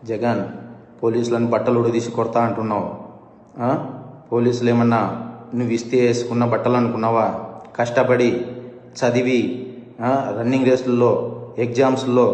జగన్ పోలీసులను బట్టలు ఉడదీసి కొడతా అంటున్నావు. పోలీసులు ఏమన్నా నువ్వు ఇస్తే వేసుకున్న బట్టలు అనుకున్నావా? కష్టపడి చదివి రన్నింగ్ రేసుల్లో ఎగ్జామ్స్లో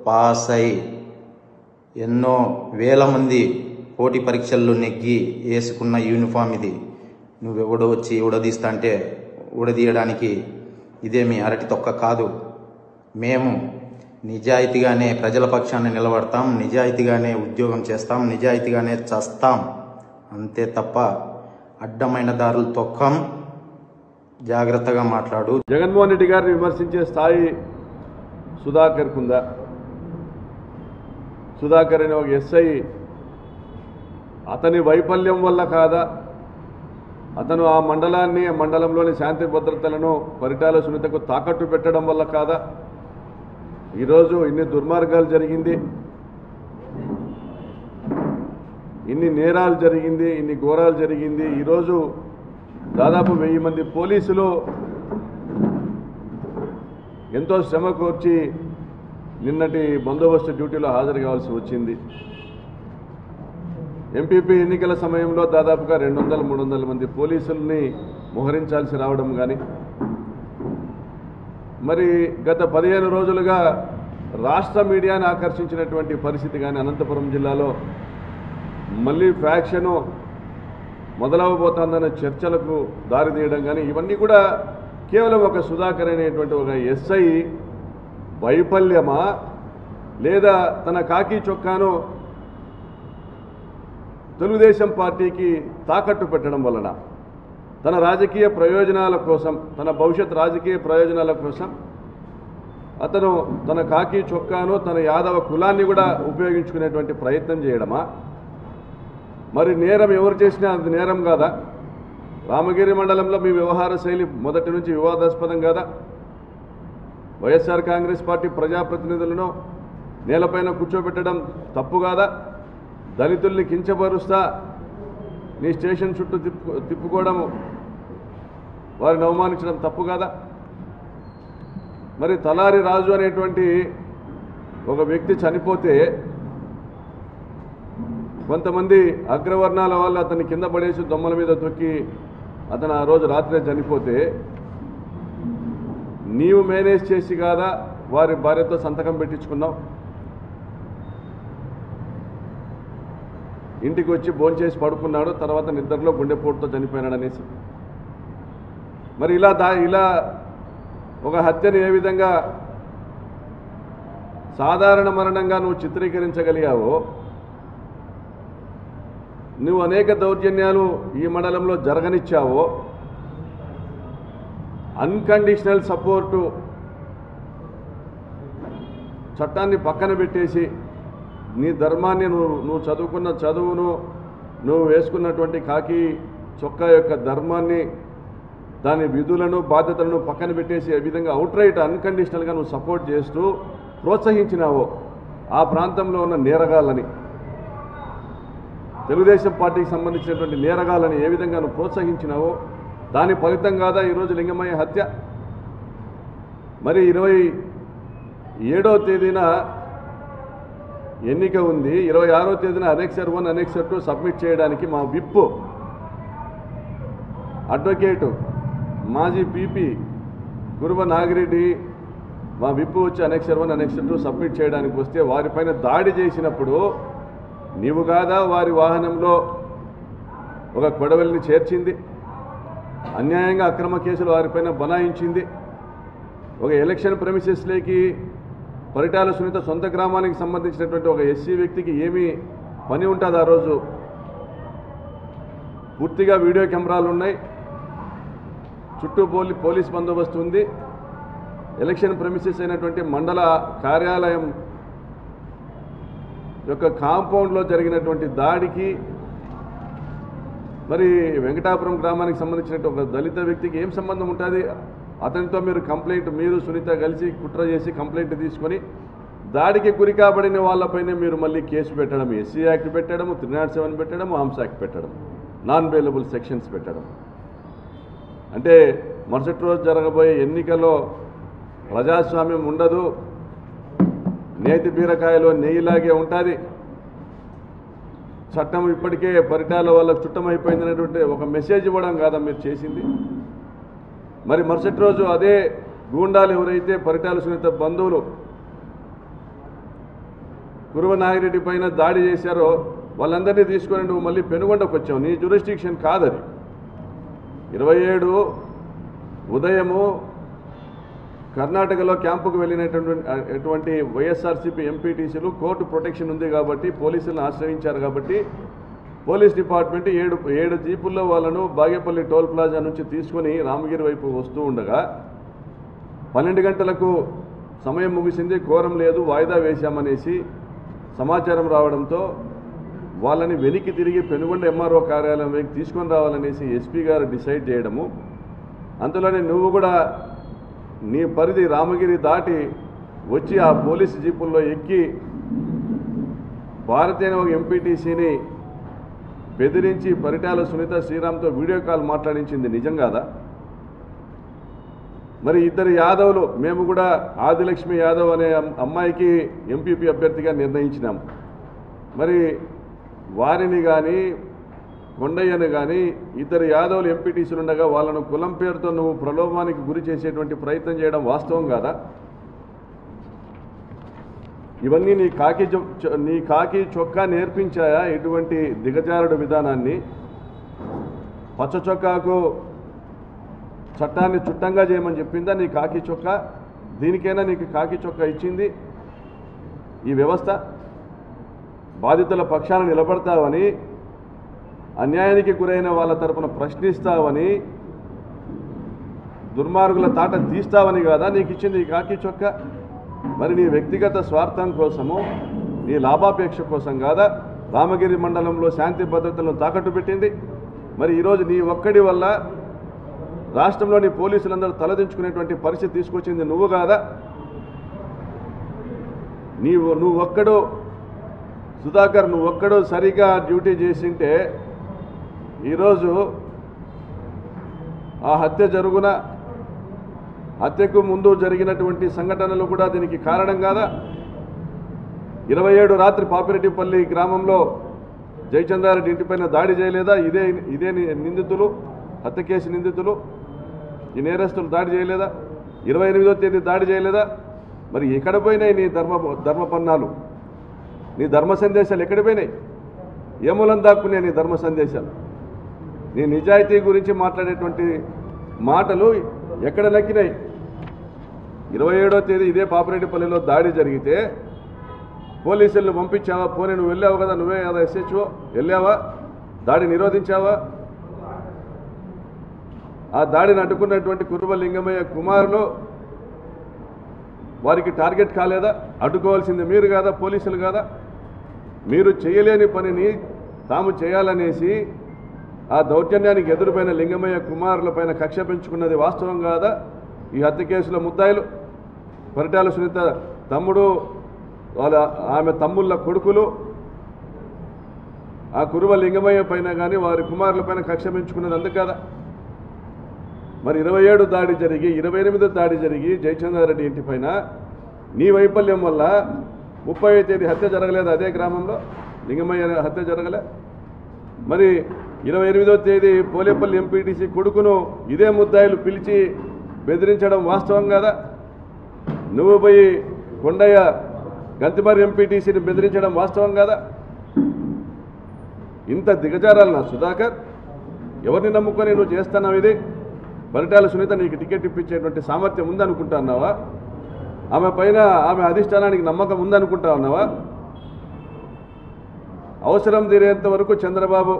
పాస్ అయి ఎన్నో వేల మంది పోటీ పరీక్షల్లో నెగ్గి వేసుకున్న యూనిఫామ్ ఇది. నువ్వెవడో వచ్చి ఉడదీస్తా అంటే ఉడదీయడానికి ఇదేమి అరటి తొక్క కాదు. మేము నిజాయితీగానే ప్రజల పక్షాన్ని నిలబడతాం, నిజాయితీగానే ఉద్యోగం చేస్తాం, నిజాయితీగానే చస్తాం. అంతే తప్ప అడ్డమైన దారులు తొక్కం. జాగ్రత్తగా మాట్లాడు. జగన్మోహన్ రెడ్డి గారిని విమర్శించే స్థాయి సుధాకర్కు ఉందా? సుధాకర్ అనే ఒక ఎస్ఐ అతని వైఫల్యం వల్ల కాదా, అతను ఆ మండలాన్ని, ఆ మండలంలోని శాంతి భద్రతలను పరిటాల సునీతకు తాకట్టు పెట్టడం వల్ల కాదా ఈరోజు ఇన్ని దుర్మార్గాలు జరిగింది, ఇన్ని నేరాలు జరిగింది, ఇన్ని ఘోరాలు జరిగింది. ఈరోజు దాదాపు 1000 మంది పోలీసులు ఎంతో శ్రమ కోర్చి నిన్నటి బందోబస్తు డ్యూటీలో హాజరు కావాల్సి వచ్చింది. ఎంపీపీ ఎన్నికల సమయంలో దాదాపుగా 200-300 మంది పోలీసుల్ని మోహరించాల్సి రావడం కానీ, మరి గత 15 రోజులుగా రాష్ట్ర మీడియాను ఆకర్షించినటువంటి పరిస్థితి కానీ, అనంతపురం జిల్లాలో మళ్ళీ ఫ్యాక్షను మొదలవబోతోందన్న చర్చలకు దారితీయడం కానీ, ఇవన్నీ కూడా కేవలం ఒక సుధాకర్ అనేటువంటి ఒక ఎస్ఐ వైఫల్యమా, లేదా తన కాకి చొక్కాను తెలుగుదేశం పార్టీకి తాకట్టు పెట్టడం వలన, తన రాజకీయ ప్రయోజనాల కోసం, తన భవిష్యత్ రాజకీయ ప్రయోజనాల కోసం అతను తన కాకి చొక్కాను, తన యాదవ కులాన్ని కూడా ఉపయోగించుకునేటువంటి ప్రయత్నం చేయడమా? మరి నేరం ఎవరు చేసినా అది నేరం కాదా? రామగిరి మండలంలో మీ వ్యవహార శైలి మొదటి నుంచి వివాదాస్పదం కాదా? వైఎస్ఆర్ కాంగ్రెస్ పార్టీ ప్రజాప్రతినిధులను నేలపైన కూర్చోబెట్టడం తప్పు కాదా? దళితుల్ని కించపరుస్తా నీ స్టేషన్ చుట్టూ తిప్పుకోవడం, వారిని అవమానించడం తప్పు కాదా? మరి తలారి రాజు అనేటువంటి ఒక వ్యక్తి చనిపోతే కొంతమంది అగ్రవర్ణాల వాళ్ళు అతన్ని కింద పడేసి దొమ్మల మీద తొక్కి అతను ఆ రోజు రాత్రే చనిపోతే నీవు మేనేజ్ చేసి కాదా వారి భార్యతో సంతకం పెట్టించుకున్నావు? ఇంటికి వచ్చి భోంచేసి పడుకున్నాడు, తర్వాత నిద్రలో గుండెపోటుతో చనిపోయినాడు అనేసి. మరి ఇలా ఒక హత్యను ఏ విధంగా సాధారణ మరణంగా నువ్వు చిత్రీకరించగలిగావో, నువ్వు అనేక దౌర్జన్యాలు ఈ మండలంలో జరగనిచ్చావో, అన్కండిషనల్ సపోర్టు చట్టాన్ని పక్కన పెట్టేసి నీ ధర్మాన్ని, నువ్వు చదువుకున్న చదువును, నువ్వు వేసుకున్నటువంటి కాకి చొక్కా యొక్క ధర్మాన్ని, దాని విధులను బాధ్యతలను పక్కన పెట్టేసి ఏ విధంగా అవుట్రైట్ అన్కండిషనల్గా నువ్వు సపోర్ట్ చేస్తూ ప్రోత్సహించినావో ఆ ప్రాంతంలో ఉన్న నేరగాళ్ళని, తెలుగుదేశం పార్టీకి సంబంధించినటువంటి నేరగాళ్ళని ఏ విధంగా నువ్వు ప్రోత్సహించినావో దాని ఫలితం కాదా ఈరోజు లింగమయ్య హత్య? మరి 27వ తేదీన ఎన్నిక ఉంది, 26వ తేదీన అనెక్సర్ 1, అనెక్సర్ 2 సబ్మిట్ చేయడానికి మా విప్ అడ్వకేటు మాజీ పీపీ గురువ నాగిరెడ్డి మా విప్ వచ్చి అనెక్సర్ 1, అనెక్సర్ 2 సబ్మిట్ చేయడానికి వస్తే వారిపైన దాడి చేసినప్పుడు నీవు కాదా వారి వాహనంలో ఒక కొడవలిని చేర్చింది, అన్యాయంగా అక్రమ కేసులు వారిపైన బనాయించింది? ఒక ఎలక్షన్ ప్రెమిసెస్లోకి పరిటాల సునీత సొంత గ్రామానికి సంబంధించినటువంటి ఒక ఎస్సీ వ్యక్తికి ఏమీ పని ఉంటుంది? ఆ రోజు పూర్తిగా వీడియో కెమెరాలు ఉన్నాయి, చుట్టూ పోలీస్ బందోబస్తు ఉంది. ఎలక్షన్ ప్రెమిసెస్ అయినటువంటి మండల కార్యాలయం యొక్క కాంపౌండ్లో జరిగినటువంటి దాడికి మరి వెంకటాపురం గ్రామానికి సంబంధించినటువంటి ఒక దళిత వ్యక్తికి ఏం సంబంధం ఉంటుంది? అతనితో మీరు కంప్లైంట్, మీరు సునీత కలిసి కుట్ర చేసి కంప్లైంట్ తీసుకొని దాడికి గురి కాబడిన వాళ్ళపైనే మీరు మళ్ళీ కేసు పెట్టడం, ఎస్సీ యాక్ట్ పెట్టడం, 307 పెట్టడం, ఆర్మ్స్ యాక్ట్ పెట్టడం, నాన్ బెయిలబుల్ సెక్షన్స్ పెట్టడం. అంటే మరుసటి రోజు జరగబోయే ఎన్నికల్లో ప్రజాస్వామ్యం ఉండదు, నేతి బీరకాయలో నెయ్యిలాగే ఉంటుంది. చట్టం ఇప్పటికే పరిటాల వాళ్ళకు చుట్టమైపోయిందనేటువంటి ఒక మెసేజ్ ఇవ్వడం కాదా మీరు చేసింది? మరి మరుసటి రోజు అదే గూండాలు ఎవరైతే పరిటాల సునీత బంధువులు కురువ నాగిరెడ్డి పైన దాడి చేశారో వాళ్ళందరినీ తీసుకొని నువ్వు మళ్ళీ పెనుగొండకు వచ్చావు. నీ జ్యూరిస్డిక్షన్ కాదది. 27 ఉదయము కర్ణాటకలో క్యాంపుకు వెళ్ళినటువంటి వైఎస్ఆర్సీపీ ఎంపీటీసీలు కోర్టు ప్రొటెక్షన్ ఉంది కాబట్టి పోలీసులను ఆశ్రయించారు కాబట్టి పోలీస్ డిపార్ట్మెంట్ 7 జీపుల్లో వాళ్ళను బాగేపల్లి టోల్ ప్లాజా నుంచి తీసుకొని రామగిరి వైపు వస్తూ ఉండగా 12 గంటలకు సమయం ముగిసింది, కోరం లేదు, వాయిదా వేశామనేసి సమాచారం రావడంతో వాళ్ళని వెనక్కి తిరిగి పెనుగొండ ఎంఆర్ఓ కార్యాలయం వైపు తీసుకొని రావాలనేసి ఎస్పీ గారు డిసైడ్ చేయడము. అంతలోనే నువ్వు కూడా నీ పరిధి రామగిరి దాటి వచ్చి ఆ పోలీసు జీపుల్లో ఎక్కి భారతీయ ఒక ఎంపీటీసీని బెదిరించి పరిటాల సునీత శ్రీరామ్తో వీడియో కాల్ మాట్లాడించింది నిజం కాదా? మరి ఇద్దరు యాదవులు, మేము కూడా ఆదిలక్ష్మి యాదవ్ అనే అమ్మాయికి ఎంపీపీ అభ్యర్థిగా నిర్ణయించినాం. మరి వారిని కానీ కొండయ్యను కానీ ఇద్దరు యాదవులు ఎంపీటీసీలు ఉండగా వాళ్ళను కులం పేరుతో నువ్వు ప్రలోభానికి గురి చేసేటువంటి ప్రయత్నం చేయడం వాస్తవం కాదా? ఇవన్నీ నీ కాకి చొక్కా నేర్పించాయా ఇటువంటి దిగజారుడు విధానాన్ని? పచ్చ చొక్కాకు చట్టాన్ని చుట్టంగా చేయమని చెప్పిందా నీ కాకి చొక్కా? దీనికైనా నీకు కాకి చొక్కా ఇచ్చింది ఈ వ్యవస్థ? బాధితుల పక్షాన నిలబడతావని, అన్యాయానికి గురైన వాళ్ళ తరపున ప్రశ్నిస్తావని, దుర్మార్గుల తాట తీస్తావని కాదా నీకు ఇచ్చింది ఈ కాకి చొక్కా? మరి నీ వ్యక్తిగత స్వార్థం కోసము, నీ లాభాపేక్ష కోసం కాదా రామగిరి మండలంలో శాంతి భద్రతలను తాకట్టు పెట్టింది? మరి ఈరోజు నీ ఒక్కడి వల్ల రాష్ట్రంలోని పోలీసులందరూ తలదించుకునేటువంటి పరిస్థితి తీసుకొచ్చింది నువ్వు కాదా? నువ్వు ఒక్కడు సుధాకర్, నువ్వు ఒక్కడు సరిగా డ్యూటీ చేసింటే ఈరోజు ఆ హత్య జరుగున, హత్యకు ముందు జరిగినటువంటి సంఘటనలు కూడా దీనికి కారణం కాదా? 27 రాత్రి పాపిరెడ్డిపల్లి గ్రామంలో జయచంద్రారెడ్డి ఇంటిపైన దాడి చేయలేదా? ఇదే నిందితులు, హత్య కేసు నిందితులు, ఈ నేరస్తులు దాడి చేయలేదా? 28వ తేదీ దాడి చేయలేదా? మరి ఎక్కడ పోయినాయి నీ ధర్మపన్నాలు? నీ ధర్మ సందేశాలు ఎక్కడ పోయినాయి? ఏ మూలం దాక్కున్నాయి నీ ధర్మ సందేశాలు? నీ నిజాయితీ గురించి మాట్లాడేటువంటి మాటలు ఎక్కడ నక్కినాయి? 27వ తేదీ ఇదే పాపిరెడ్డిపల్లిలో దాడి జరిగితే పోలీసులను పంపించావా? పోనీ నువ్వు వెళ్ళావు కదా, నువ్వే కదా ఎస్హెచ్ఓ, వెళ్ళావా? దాడి నిరోధించావా? ఆ దాడిని అడ్డుకున్నటువంటి కురువ లింగమయ్య కుమారులు వారికి టార్గెట్ కాలేదా? అడ్డుకోవాల్సింది మీరు కాదా, పోలీసులు కాదా? మీరు చేయలేని పనిని తాము చేయాలనేసి ఆ దౌర్జన్యానికి ఎదురుపైన లింగమయ్య కుమారులపైన కక్ష పెంచుకున్నది వాస్తవం కాదా? ఈ హత్య కేసుల ముద్దాయిలు పరిటాల సునీత తమ్ముడు, ఆమె తమ్ముళ్ళ కొడుకులు ఆ కురువ లింగమయ్య పైన కానీ వారి కుమారులపైన కక్ష పెంచుకున్నది అందుకు కదా? మరి 27 దాడి జరిగి 28 దాడి జరిగి జయచంద్రారెడ్డి ఇంటిపైన నీ వైఫల్యం వల్ల 30వ తేదీ హత్య జరగలేదు అదే గ్రామంలో, లింగమయ్య హత్య జరగలే? మరి 28వ తేదీ పోలేపల్లి ఎంపీటీసీ కొడుకును ఇదే ముద్దాయిలు పిలిచి బెదిరించడం వాస్తవం కాదా? నువ్వు పోయి కొండయ్య గంతిమర్రి ఎంపీటీసీని బెదిరించడం వాస్తవం కాదా? ఇంత దిగజారాలనా సుధాకర్? ఎవరిని నమ్ముకొని నువ్వు చేస్తున్నావు ఇది? పరిటాల సునీత నీకు టికెట్ ఇప్పించేటువంటి సామర్థ్యం ఉందనుకుంటున్నావా? ఆమె పైన ఆమె అధిష్టానానికి నమ్మకం ఉందనుకుంటా ఉన్నావా? అవసరం తీరేంత వరకు చంద్రబాబు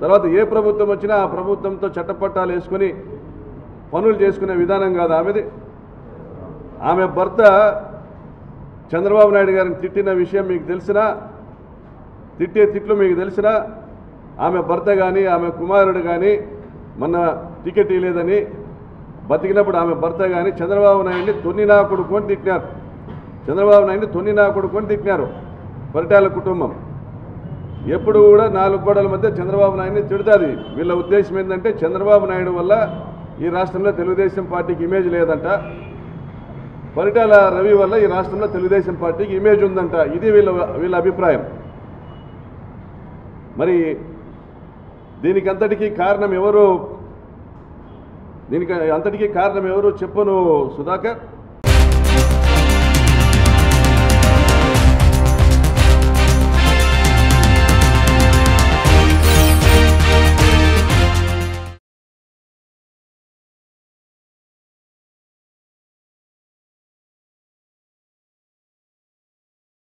తర్వాత ఏ ప్రభుత్వం వచ్చినా ఆ ప్రభుత్వంతో చట్టపట్టాలు వేసుకొని పనులు చేసుకునే విధానం కాదు ఆమెది. ఆమె భర్త చంద్రబాబు నాయుడు గారిని తిట్టిన విషయం మీకు తెలిసినా, తిట్టే తిట్లు మీకు తెలిసినా, ఆమె భర్త కానీ ఆమె కుమారుడు కానీ మొన్న టికెట్ ఇవ్వలేదని బతికినప్పుడు ఆమె భర్త కానీ చంద్రబాబు నాయుడిని తొన్నినా కొడుకొని తిట్టినారు. చంద్రబాబు నాయుడిని తొన్నినా కొడుకొని తిట్టినారు పరిటాల కుటుంబం. ఎప్పుడు కూడా 4 గోడల మధ్య చంద్రబాబు నాయుడిని తిడుతుంది. వీళ్ళ ఉద్దేశం ఏంటంటే చంద్రబాబు నాయుడు వల్ల ఈ రాష్ట్రంలో తెలుగుదేశం పార్టీకి ఇమేజ్ లేదంట, పరిటాల రవి వల్ల ఈ రాష్ట్రంలో తెలుగుదేశం పార్టీకి ఇమేజ్ ఉందంట. ఇది వీళ్ళ అభిప్రాయం. మరి దీనికి అంతటికీ కారణం ఎవరు చెప్పను సుధాకర్.